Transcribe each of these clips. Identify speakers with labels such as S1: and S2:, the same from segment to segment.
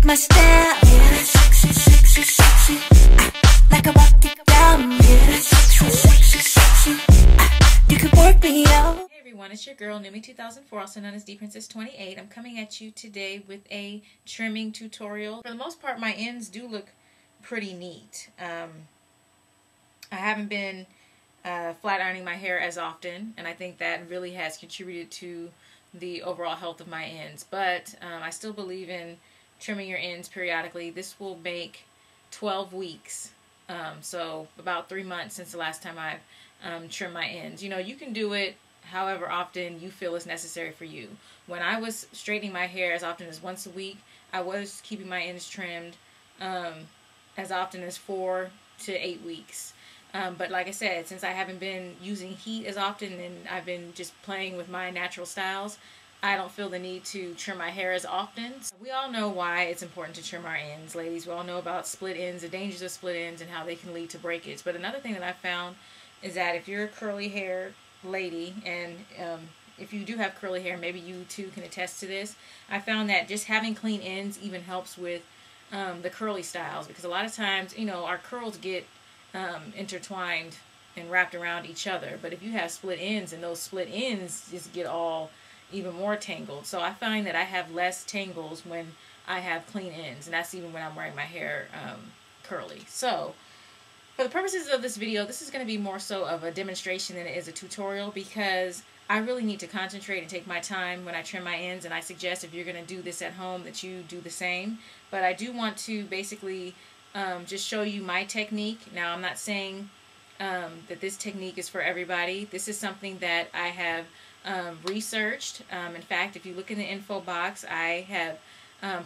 S1: my style. Yeah, sexy, sexy, sexy. Like I walk it down. Yeah, sexy, sexy, sexy. You can work me out.
S2: Hey everyone, it's your girl Numi 2004, also known as D Princess 28. I'm coming at you today with a trimming tutorial. For the most part, my ends do look pretty neat. I haven't been flat ironing my hair as often, and I think that really has contributed to the overall health of my ends. But I still believe in trimming your ends periodically. This will make 12 weeks, so about 3 months since the last time I've trimmed my ends. You know, you can do it however often you feel is necessary for you. When I was straightening my hair as often as once a week, I was keeping my ends trimmed as often as 4 to 8 weeks. But like I said, since I haven't been using heat as often and I've been just playing with my natural styles, I don't feel the need to trim my hair as often. We all know why it's important to trim our ends, ladies. We all know about split ends, the dangers of split ends, and how they can lead to breakage. But another thing that I found is that if you're a curly hair lady, and if you do have curly hair, maybe you too can attest to this, I found that just having clean ends even helps with the curly styles, because a lot of times, you know, our curls get intertwined and wrapped around each other. But if you have split ends, and those split ends just get all even more tangled. So I find that I have less tangles when I have clean ends, and that's even when I'm wearing my hair curly. So for the purposes of this video, this is going to be more so of a demonstration than it is a tutorial, because I really need to concentrate and take my time when I trim my ends, and I suggest if you're going to do this at home that you do the same. But I do want to basically just show you my technique. Now, I'm not saying that this technique is for everybody. This is something that I have researched. In fact, if you look in the info box, I have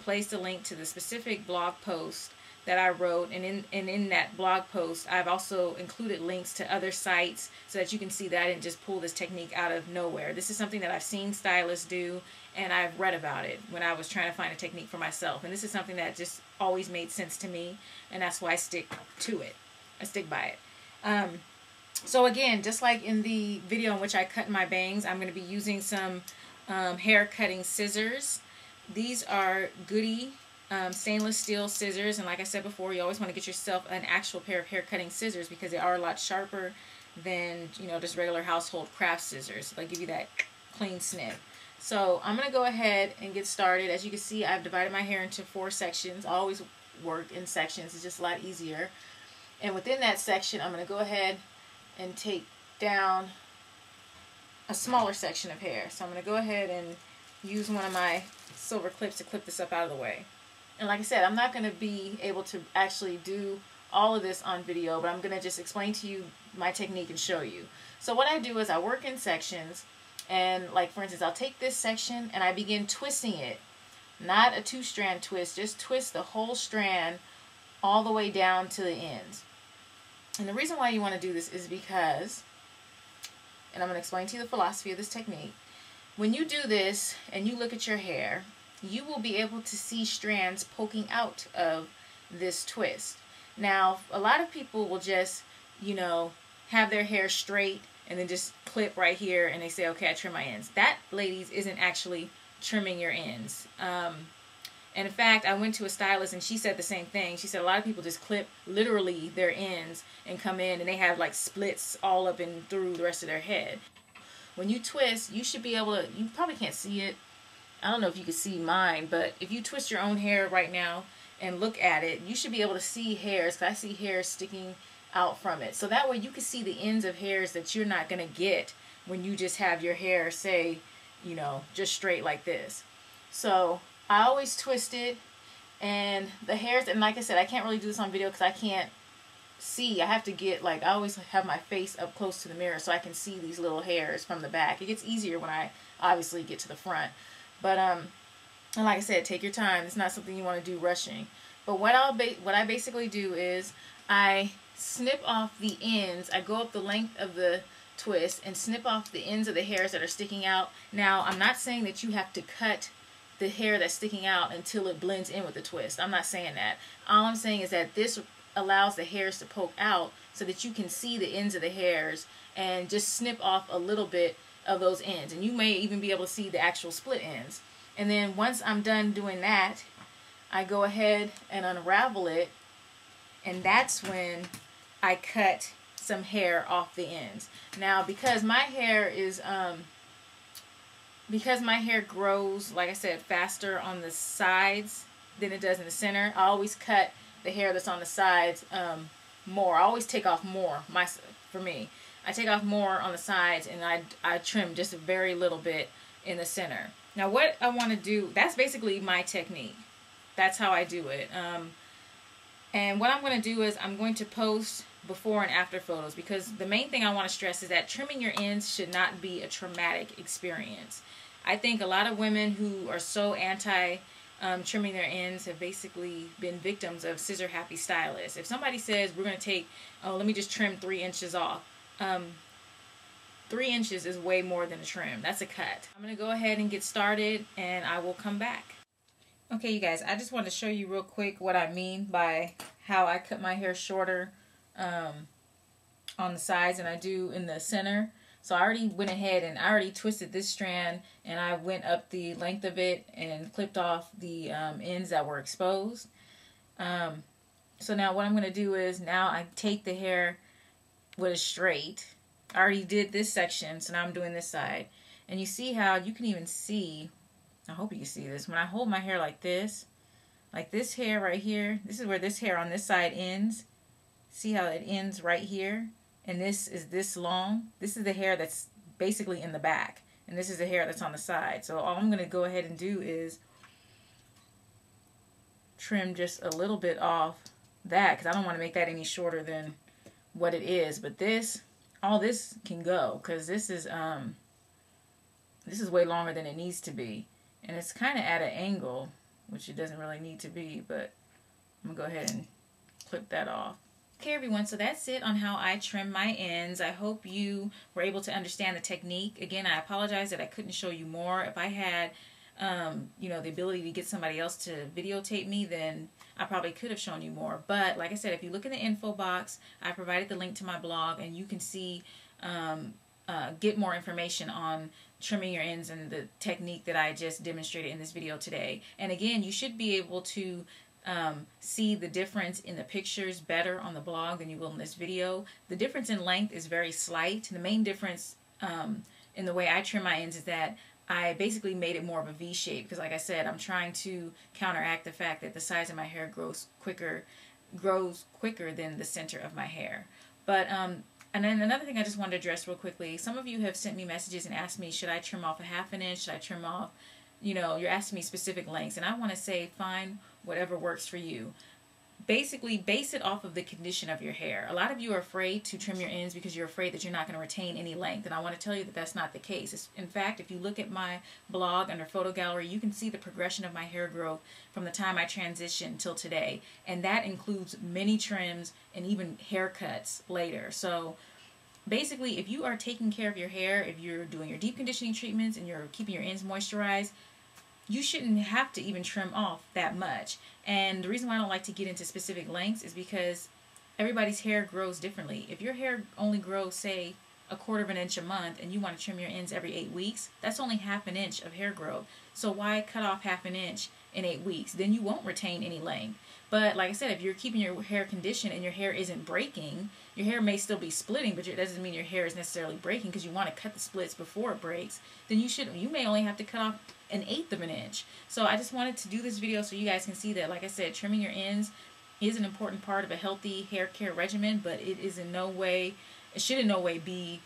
S2: placed a link to the specific blog post that I wrote, and in that blog post I've also included links to other sites so that you can see that I didn't just pull this technique out of nowhere. This is something that I've seen stylists do, and I've read about it when I was trying to find a technique for myself, and this is something that just always made sense to me, and that's why I stick to it. I stick by it. So again, just like in the video in which I cut my bangs, I'm going to be using some hair cutting scissors. These are Goody stainless steel scissors, and like I said before, you always want to get yourself an actual pair of hair cutting scissors, because they are a lot sharper than, you know, just regular household craft scissors. They'll give you that clean snip. So I'm going to go ahead and get started. As you can see, I've divided my hair into 4 sections. I always work in sections. It's just a lot easier. And within that section, I'm going to go ahead and take down a smaller section of hair. So I'm going to go ahead and use one of my silver clips to clip this up out of the way. And like I said, I'm not going to be able to actually do all of this on video, but I'm going to just explain to you my technique and show you. So what I do is I work in sections, and like for instance, I'll take this section and I begin twisting it. Not a 2-strand twist, just twist the whole strand all the way down to the ends. And the reason why you want to do this is because, and I'm going to explain to you the philosophy of this technique, when you do this and you look at your hair, you will be able to see strands poking out of this twist. Now, a lot of people will just, you know, have their hair straight and then just clip right here, and they say, okay, I trim my ends. That, ladies, isn't actually trimming your ends. And in fact, I went to a stylist and she said the same thing. She said a lot of people just clip literally their ends and come in and they have like splits all up and through the rest of their head. When you twist, you should be able to, you probably can't see it. I don't know if you can see mine, but if you twist your own hair right now and look at it, you should be able to see hairs, because I see hairs sticking out from it. So that way you can see the ends of hairs that you're not going to get when you just have your hair, say, you know, just straight like this. So I always twist it, and the hairs, and like I said, I can't really do this on video because I can't see. I have to get, like, I always have my face up close to the mirror so I can see these little hairs from the back. It gets easier when I obviously get to the front. But and like I said, take your time. It's not something you want to do rushing. But what I basically do is I snip off the ends. I go up the length of the twist and snip off the ends of the hairs that are sticking out. Now, I'm not saying that you have to cut the hair that's sticking out until it blends in with the twist. I'm not saying that. All I'm saying is that this allows the hairs to poke out so that you can see the ends of the hairs, and just snip off a little bit of those ends, and you may even be able to see the actual split ends. And then once I'm done doing that, I go ahead and unravel it, and that's when I cut some hair off the ends. Now, because my hair grows, like I said, faster on the sides than it does in the center, I always cut the hair that's on the sides more. I always take off more. For me, I take off more on the sides, and I trim just a very little bit in the center. Now, what I want to do, that's basically my technique. That's how I do it. And what I'm going to do is I'm going to post before and after photos, because the main thing I want to stress is that trimming your ends should not be a traumatic experience. I think a lot of women who are so anti trimming their ends have basically been victims of scissor happy stylists. If somebody says we're going to take, oh, let me just trim 3 inches off. 3 inches is way more than a trim. That's a cut. I'm going to go ahead and get started, and I will come back. Okay, you guys, I just want to show you real quick what I mean by how I cut my hair shorter on the sides and I do in the center. So I already went ahead and I already twisted this strand, and I went up the length of it and clipped off the ends that were exposed. So now what I'm going to do is, now I take the hair with a straight. I already did this section, so now I'm doing this side. And you see how you can even see, I hope you can see this, when I hold my hair like this hair right here, this is where this hair on this side ends. See how it ends right here? And this is this long. This is the hair that's basically in the back, and this is the hair that's on the side. So all I'm going to go ahead and do is trim just a little bit off that, because I don't want to make that any shorter than what it is. But this, all this can go, because this is way longer than it needs to be, and it's kind of at an angle, which it doesn't really need to be. But I'm gonna go ahead and clip that off. Okay, everyone, so that's it on how I trim my ends. I hope you were able to understand the technique. Again, I apologize that I couldn't show you more. If I had, you know, the ability to get somebody else to videotape me, then I probably could have shown you more. But like I said, if you look in the info box, I provided the link to my blog, and you can see, get more information on trimming your ends and the technique that I just demonstrated in this video today. And again, you should be able to see the difference in the pictures better on the blog than you will in this video. The difference in length is very slight. The main difference in the way I trim my ends is that I basically made it more of a V shape, because like I said, I'm trying to counteract the fact that the size of my hair grows quicker than the center of my hair. But and then another thing I just wanted to address real quickly, some of you have sent me messages and asked me, should I trim off a 1/2 inch? Should I trim off, you know, you're asking me specific lengths, and I want to say, fine, whatever works for you. Basically, base it off of the condition of your hair. A lot of you are afraid to trim your ends because you're afraid that you're not going to retain any length, and I want to tell you that that's not the case. In fact, if you look at my blog under photo gallery, you can see the progression of my hair growth from the time I transitioned till today, and that includes many trims and even haircuts later. So basically, if you are taking care of your hair, if you're doing your deep conditioning treatments and you're keeping your ends moisturized, you shouldn't have to even trim off that much. And the reason why I don't like to get into specific lengths is because everybody's hair grows differently. If your hair only grows, say, 1/4 inch a month, and you want to trim your ends every 8 weeks, that's only 1/2 inch of hair growth. So why cut off 1/2 inch in 8 weeks? Then you won't retain any length. But like I said, if you're keeping your hair conditioned and your hair isn't breaking, your hair may still be splitting, but it doesn't mean your hair is necessarily breaking, because you want to cut the splits before it breaks. Then you may only have to cut off 1/8 of an inch. So I just wanted to do this video so you guys can see that, like I said, trimming your ends is an important part of a healthy hair care regimen, but it should in no way be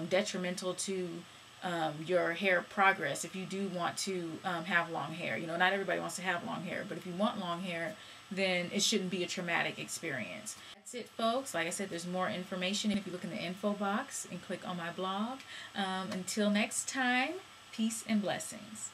S2: detrimental to your hair progress if you do want to have long hair. You know, not everybody wants to have long hair, but if you want long hair, then it shouldn't be a traumatic experience. That's it, folks. Like I said, there's more information if you look in the info box and click on my blog. Until next time, peace and blessings.